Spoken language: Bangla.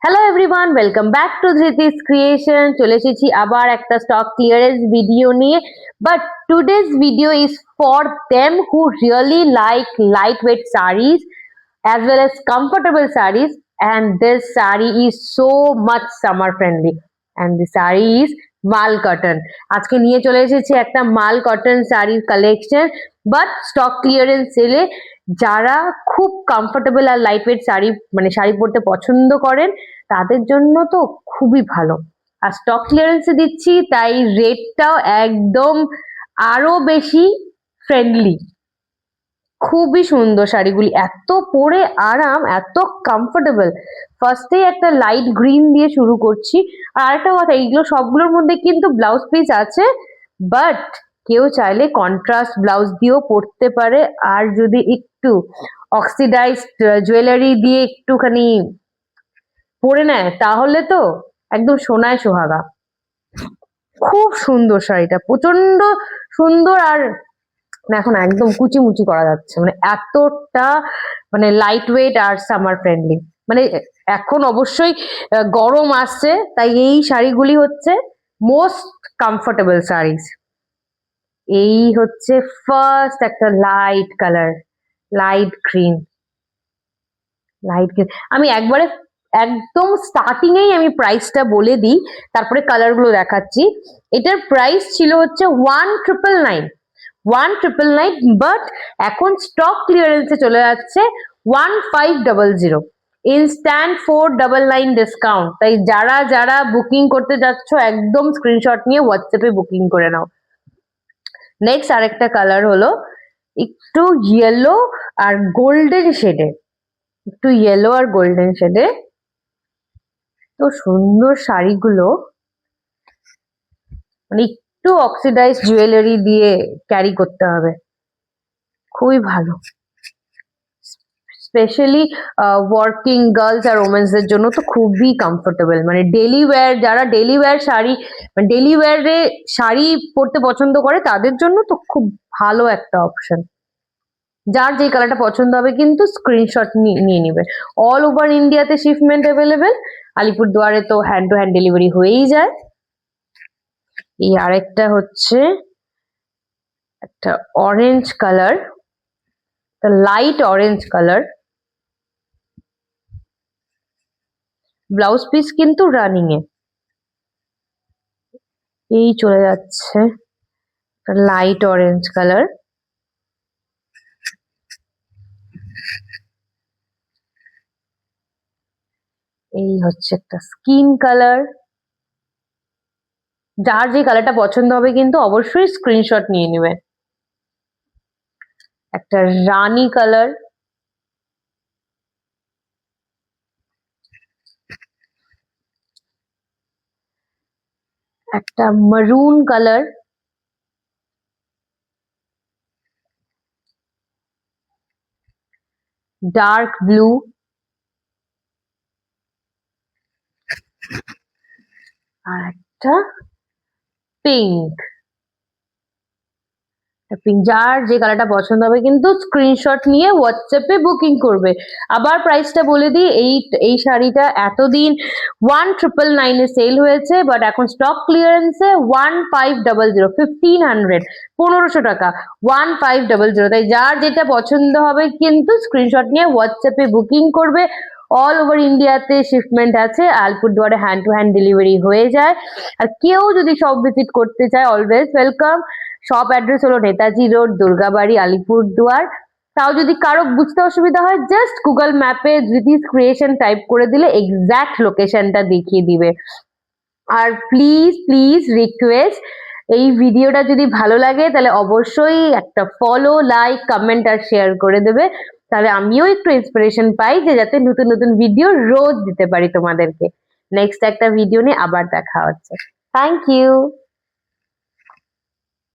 Hello everyone, welcome back to Dhriti's creation. চলে এসেছি আবার একটা স্টক ক্লিয়ারেন্স ভিডিও নিয়ে। But today's video is for them who really like light weight sarees as well as comfortable sarees, and this saree is so much summer friendly, and the saree is মাল কটন। আজকে নিয়ে চলে এসেছি একটা মাল কটন শাড়ির কালেকশন, বাট স্টক ক্লিয়ারেন্স সেলে। যারা খুব কমফোর্টেবল আর লাইট ওয়েট শাড়ি মানে শাড়ি পরতে পছন্দ করেন তাদের জন্য তো খুবই ভালো। আর স্টক ক্লিয়ারেন্সে দিচ্ছি, তাই রেটটাও একদম আরো বেশি ফ্রেন্ডলি। খুবই সুন্দর শাড়িগুলি, এত পরে আরাম, এত কমফোর্টেবল। ফার্স্টে একটা লাইট গ্রিন দিয়ে শুরু করছি। আর আরেকটা কথা, এইগুলো সবগুলোর মধ্যে কিন্তু ব্লাউজ পিস আছে, বাট কেউ চাইলে কন্ট্রাস্ট ব্লাউজ দিয়েও পরতে পারে। আর যদি একটু অক্সিডাইজড জুয়েলারি দিয়ে একটুখানি পরে নেয় তাহলে তো একদম সোনায় সোহাগা। খুব সুন্দর শাড়িটা, প্রচন্ড সুন্দর। আর এখন একদম কুচিমুচি করা যাচ্ছে, মানে এতটা মানে লাইট ওয়েট আর সামার ফ্রেন্ডলি। মানে এখন অবশ্যই গরম আসছে, তাই এই শাড়িগুলি হচ্ছে মোস্ট কমফোর্টেবল শাড়িজ। এই হচ্ছে ফার্স্ট একটা লাইট কালার, লাইট গ্রিন। আমি একবারে একদম স্টার্টিং এই আমি প্রাইসটা বলে দিই, তারপরে কালার গুলো দেখাচ্ছি। এটার প্রাইস ছিল হচ্ছে 1999, বাট এখন স্টক ক্লিয়ারেন্সে চলে যাচ্ছে 1500। Instant 499 discount. তাই যারা যারা বুকিং করতে যাচ্ছ একদম স্ক্রিনশট নিয়ে হোয়াটসঅ্যাপে বুকিং করে নাও। নেক্সট আরেকটা কালার হলো একটু ইয়েলো আর গোল্ডেন শেডে, একটু ইয়েলো আর গোল্ডেন শেডে। তো সুন্দর শাড়িগুলো, মানে একটু অক্সিডাইজ জুয়েলারি দিয়ে ক্যারি করতে হবে, খুবই ভালো। স্পেশালি ওয়ার্কিং গার্লস আর ওমেন্সদের জন্য তো খুবই কমফোর্টেবল। মানে ডেলি ওয়্যার, যারা ডেলি ওয়্যার শাড়ি মানে ডেলি ওয়্যারে শাড়ি পরতে পছন্দ করে তাদের জন্য তো খুব ভালো একটা অপশন। যার যে কালারটা পছন্দ হবে কিন্তু স্ক্রিনশট নিয়ে নিবে। অল ওভার ইন্ডিয়াতে শিপমেন্ট অ্যাভেলেবেল। আলিপুরদুয়ারে তো হ্যান্ড টু হ্যান্ড ডেলিভারি হয়েই যায়। এই আরেকটা হচ্ছে একটা orange colour, light orange colour. Blouse piece কিন্তু রানিং এ এই চলে যাচ্ছে, লাইট অরেঞ্জ কালার। এই হচ্ছে একটা স্কিন কালার। যার যে কালারটা পছন্দ হবে কিন্তু অবশ্যই স্ক্রিনশট নিয়ে নেবে। একটা রানী কালার, একটা মারুন কালার, ডার্ক ব্লু, আর একটা পিঙ্ক। যার যে কালারটা পছন্দ হবে কিন্তু স্ক্রিনশট নিয়ে হোয়াটসঅ্যাপে বুকিং করবে। আবার প্রাইসটা বলে দিই, এই শাড়িটা এতদিন 1999 এ সেল হয়েছে, বাট এখন স্টক ক্লিয়ারেন্সে 1500, 1500 টাকা, 1500। তাই যার যেটা পছন্দ হবে কিন্তু স্ক্রিনশট নিয়ে হোয়াটসঅ্যাপে বুকিং করবে। অল ওভার ইন্ডিয়াতে শিপমেন্ট আছে, আলিপুরদুয়ারে হ্যান্ড টু হ্যান্ড ডেলিভারি হয়ে যায়। আর কেউ যদি শপ ভিজিট করতে চায় অলওয়েজ ওয়েলকাম। শপ অ্যাড্রেস হলো নেতাজি রোড, দুর্গাবাড়ি, আলিপুরদুয়ার। তাও যদি কারো বুঝতে অসুবিধা হয় জাস্ট গুগল ম্যাপে ধৃতিস ক্রিয়েশন টাইপ করে দিলে এক্সাক্ট লোকেশনটা দেখিয়ে দিবে। আর প্লিজ প্লিজ রিকোয়েস্ট, এই ভিডিওটা যদি ভালো লাগে তাহলে অবশ্যই একটা ফলো, লাইক, কমেন্ট আর শেয়ার করে দেবে। তাহলে আমিও একটু ইন্সপিরেশন পাই যে যাতে নতুন নতুন ভিডিও রোজ দিতে পারি তোমাদেরকে। নেক্সট একটা ভিডিও নিয়ে আবার দেখা হচ্ছে। Thank you.